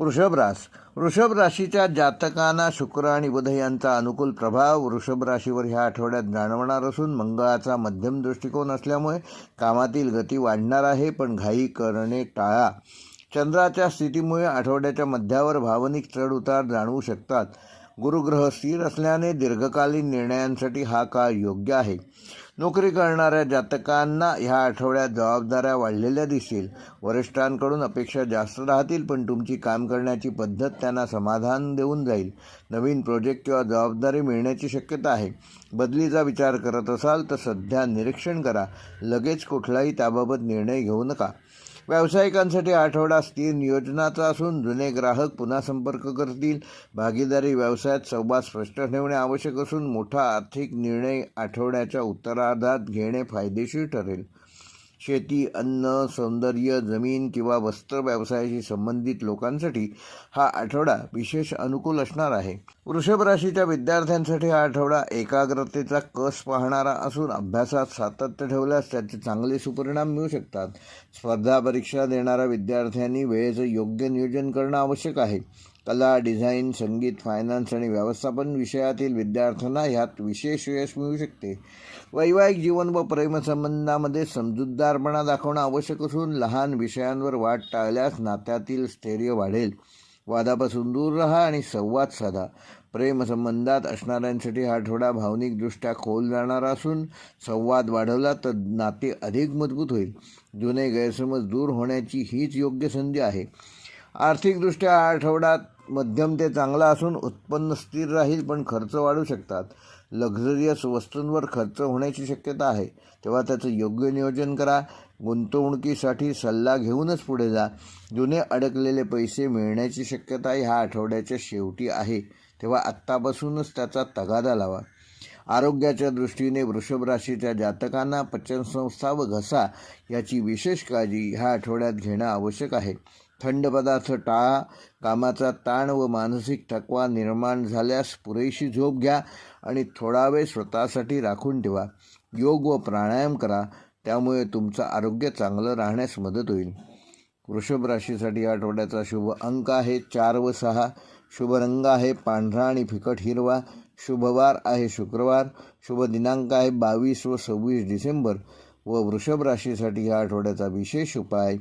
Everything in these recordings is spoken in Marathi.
वृषभ राशीच्या जातकांना शुक्र आणि बुध यांचा अनुकूल प्रभाव वृषभ राशीवर ह्या आठवड्यात जाणवणार असून मंगळाचा मध्यम दृष्टिकोन असल्यामुळे कामातील गती वाढणार आहे, पण घाई करणे टाळा. चंद्राच्या स्थितीमुळे आठवड्याच्या मध्यावर भावनिक चढउतार जाणवू शकतात. गुरुग्रह स्थिर असल्याने दीर्घकालीन निर्णयांसाठी हा काळ योग्य आहे. नोकरी करणाऱ्या जातकांना ह्या आठवड्यात जबाबदाऱ्या वाढलेल्या दिसतील. वरिष्ठांकडून अपेक्षा जास्त राहतील, पण तुमची काम करण्याची पद्धत त्यांना समाधान देऊन जाईल. नवीन प्रोजेक्ट किंवा जबाबदारी मिळण्याची शक्यता आहे. बदलीचा विचार करत असाल तर सध्या निरीक्षण करा. लगेच कुठलाही त्याबाबत निर्णय घेऊ नका. व्यावसायिकांसाठी आठवडा स्थिर नियोजनाचा असून जुने ग्राहक पुन्हा संपर्क करतील. भागीदारी व्यवसायात संवाद स्पष्ट ठेवणे आवश्यक असून मोठा आर्थिक निर्णय आठवड्याच्या उत्तरार्धात घेणे फायदेशीर ठरेल. शेती, अन्न, सौंदर्य, जमीन किंवा वस्त्र व्यवसायाशी संबंधित लोकांसाठी हा आठवडा विशेष अनुकूल असणार आहे. वृषभ राशीच्या विद्यार्थ्यांसाठी हा आठवडा एकाग्रतेचा कस पाहणारा असून अभ्यासात सातत्य ठेवल्यास त्याचे चांगले सुपरिणाम मिळू शकतात. स्पर्धा परीक्षा देणाऱ्या विद्यार्थ्यांनी वेळेचं योग्य नियोजन करणं आवश्यक आहे. कला, डिझाईन, संगीत, फायनान्स आणि व्यवस्थापन विषयातील विद्यार्थ्यांना ह्यात विशेष यश मिळू शकते. वैवाहिक जीवन व प्रेमसंबंधामध्ये समजूतदारपणा दाखवणं आवश्यक असून लहान विषयांवर वाद टाळल्यास नात्यातील स्थैर्य वाढेल. वादापासून दूर राहा आणि संवाद साधा. प्रेमसंबंधात असणाऱ्यांसाठी हा आठवडा भावनिकदृष्ट्या खोल जाणारा असून संवाद वाढवला तर नाते अधिक मजबूत होईल. जुने गैरसमज दूर होण्याची हीच योग्य संधी आहे. आर्थिकदृष्ट्या हा आठवडा मध्यम ते चांगला असून उत्पन्न स्थिर राहील, पण खर्च वाढू शकतात. लक्झरियस वस्तूंवर खर्च होण्याची शक्यता आहे, तेव्हा त्याचं योग्य नियोजन करा. गुंतवणुकीसाठी सल्ला घेऊनच पुढे जा. जुने अडकलेले पैसे मिळण्याची शक्यता ह्या आठवड्याच्या शेवटी आहे, तेव्हा आत्तापासूनच त्याचा तगादा लावा. आरोग्याच्या दृष्टीने वृषभ राशीच्या जातकांना पचनसंस्था व घसा याची विशेष काळजी ह्या आठवड्यात घेणं आवश्यक आहे. थंड पदार्थ टाळा. कामाचा ताण व मानसिक थकवा निर्माण झाल्यास पुरेशी झोप घ्या आणि थोडा वेळ स्वतःसाठी राखून ठेवा. योग व प्राणायाम करा, त्यामुळे तुमचं आरोग्य चांगलं राहण्यास मदत होईल. वृषभ राशीसाठी या आठवड्याचा शुभ अंक आहे 4 व 6. शुभ रंग आहे पांढरा आणि फिकट हिरवा. शुभवार आहे शुक्रवार. शुभ दिनांक आहे 22 व 26 डिसेंबर. व वृषभ राशीसाठी या आठवड्याचा विशेष उपाय,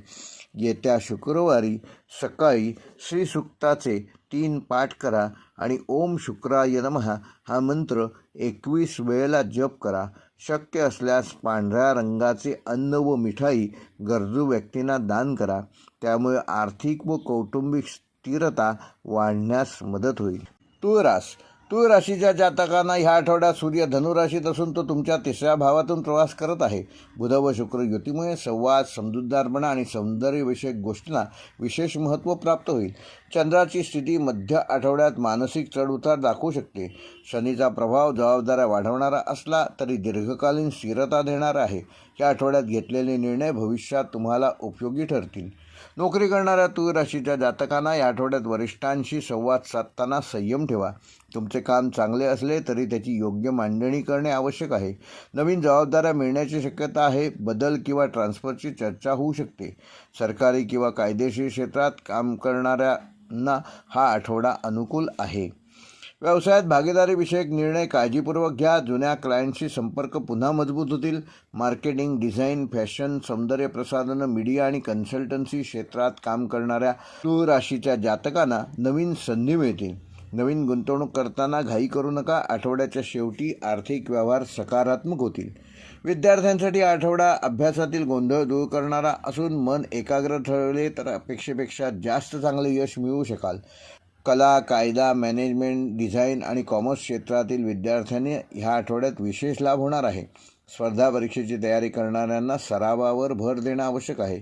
येत्या शुक्रवारी सकाळी श्रीसूक्ताचे 3 पाठ करा आणि ओम शुक्राय नमः हा मंत्र 21 वेळेला जप करा. शक्य असल्यास पांढऱ्या रंगाचे अन्न व मिठाई गरजू व्यक्तींना दान करा, त्यामुळे आर्थिक व कौटुंबिक स्थिरता वाढण्यास मदत होईल. तुळ राशीच्या जातकांना ह्या आठवड्यात सूर्य धनुराशीत असून तो तुमच्या 3ऱ्या भावातून प्रवास करत आहे. बुध व शुक्र युतीमुळे संवाद, समजूतदारपणा आणि सौंदर्यविषयक गोष्टींना विशेष महत्त्व प्राप्त होईल. चंद्राची स्थिती मध्य आठवड्यात मानसिक चढउतार दाखवू शकते. शनीचा प्रभाव जबाबदाऱ्या वाढवणारा असला तरी दीर्घकालीन स्थिरता देणारा आहे. या आठवड्यात घेतलेले निर्णय भविष्यात तुम्हाला उपयोगी ठरतील. नोकरी करणाऱ्या तुळ राशीच्या जातकांना या आठवड्यात वरिष्ठांशी संवाद साधताना संयम ठेवा. तुमचे काम चांगले असले तरी त्याची योग्य मांडणी करणे आवश्यक आहे. नवीन जबाबदाऱ्या मिळण्याची शक्यता आहे. बदल किंवा ट्रान्सफरची चर्चा होऊ शकते. सरकारी किंवा कायदेशीर क्षेत्रात काम करणाऱ्यांना हा आठवडा अनुकूल आहे. व्यवसायात भागीदारीविषयक निर्णय काळजीपूर्वक घ्या. जुन्या क्लायंटशी संपर्क पुन्हा मजबूत होतील. मार्केटिंग, डिझाईन, फॅशन, सौंदर्य प्रसाधनं, मीडिया आणि कन्सल्टन्सी क्षेत्रात काम करणाऱ्या तुळ राशीच्या जातकांना नवीन संधी मिळतील. नवीन गुंतवणूक करताना घाई करू नका. आठवड्याच्या शेवटी आर्थिक व्यवहार सकारात्मक होतील. विद्यार्थ्यांसाठी आठवडा अभ्यासातील गोंधळ दूर करणारा असून मन एकाग्र ठेवले तर अपेक्षेपेक्षा जास्त चांगले यश मिळवू शकाल. कला, कायदा, मॅनेजमेंट, डिझाईन आणि कॉमर्स क्षेत्रातील विद्यार्थ्यांनी ह्या आठवड्यात विशेष लाभ होणार आहे. स्पर्धा परीक्षेची तयारी करणाऱ्यांना सरावावर भर देणं आवश्यक आहे.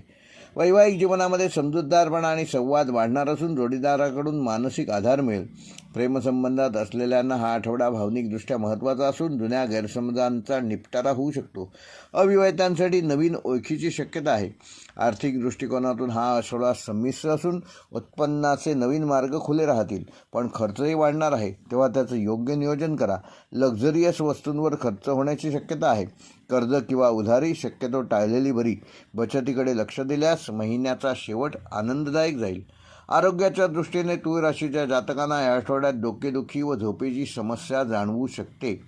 वैवाहिक जीवनामध्ये समजूतदारपणा आणि संवाद वाढणार असून जोडीदाराकडून मानसिक आधार मिळेल. प्रेमसंबंधात असलेल्यांना हा आठवडा भावनिकदृष्ट्या महत्त्वाचा असून जुन्या गैरसमजांचा निपटारा होऊ शकतो. अविवाहितांसाठी नवीन ओळखीची शक्यता आहे. आर्थिक दृष्टिकोनातून हा आठवडा संमिश्र असून उत्पन्नाचे नवीन मार्ग खुले राहतील, पण खर्चही वाढणार आहे, तेव्हा त्याचं योग्य नियोजन करा. लक्झरियस वस्तूंवर खर्च होण्याची शक्यता आहे. कर्ज किंवा उधारी शक्यतो टाळलेली बरी. बचतीकडे लक्ष दिल्यास महिन्याचा शेवट आनंददायक जाईल. आरोग्याच्या दृष्टीने तूळ राशीच्या जातकांना या आठवड्यात डोकेदुखी व झोपेची समस्या जाणवू शकते.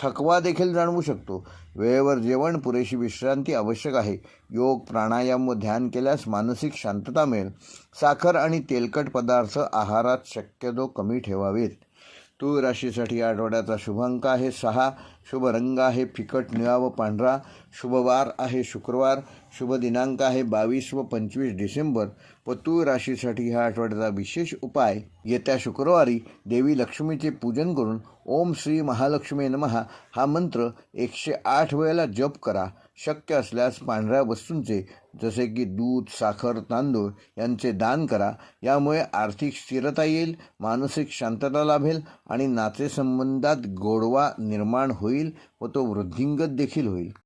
थकवा देखील जाणवू शकतो. वेळेवर जेवण, पुरेशी विश्रांती आवश्यक आहे. योग, प्राणायाम व ध्यान केल्यास मानसिक शांतता मिळेल. साखर आणि तेलकट पदार्थ आहारात शक्यतो कमी ठेवावेत. तूळ राशीसाठी या आठवड्याचा शुभ अंक आहे 6. शुभ रंग आहे फिकट निळा व पांढरा. शुभ वार आहे शुक्रवार. शुभ दिनांक आहे 22 व 25 डिसेंबर. व तूळ राशीसाठी ह्या आठवड्याचा विशेष उपाय, येत्या शुक्रवारी देवी लक्ष्मीचे पूजन करून ओम श्री महालक्ष्मी नमः हा मंत्र 108 वेळेला जप करा. शक्य असल्यास पांढऱ्या वस्तूंचे जसे की दूध, साखर, तांदूळ यांचे दान करा. यामुळे आर्थिक स्थिरता येईल, मानसिक शांतता लाभेल आणि नातेसंबंधात गोडवा निर्माण होईल व तो वृद्धिंगत देखील होईल.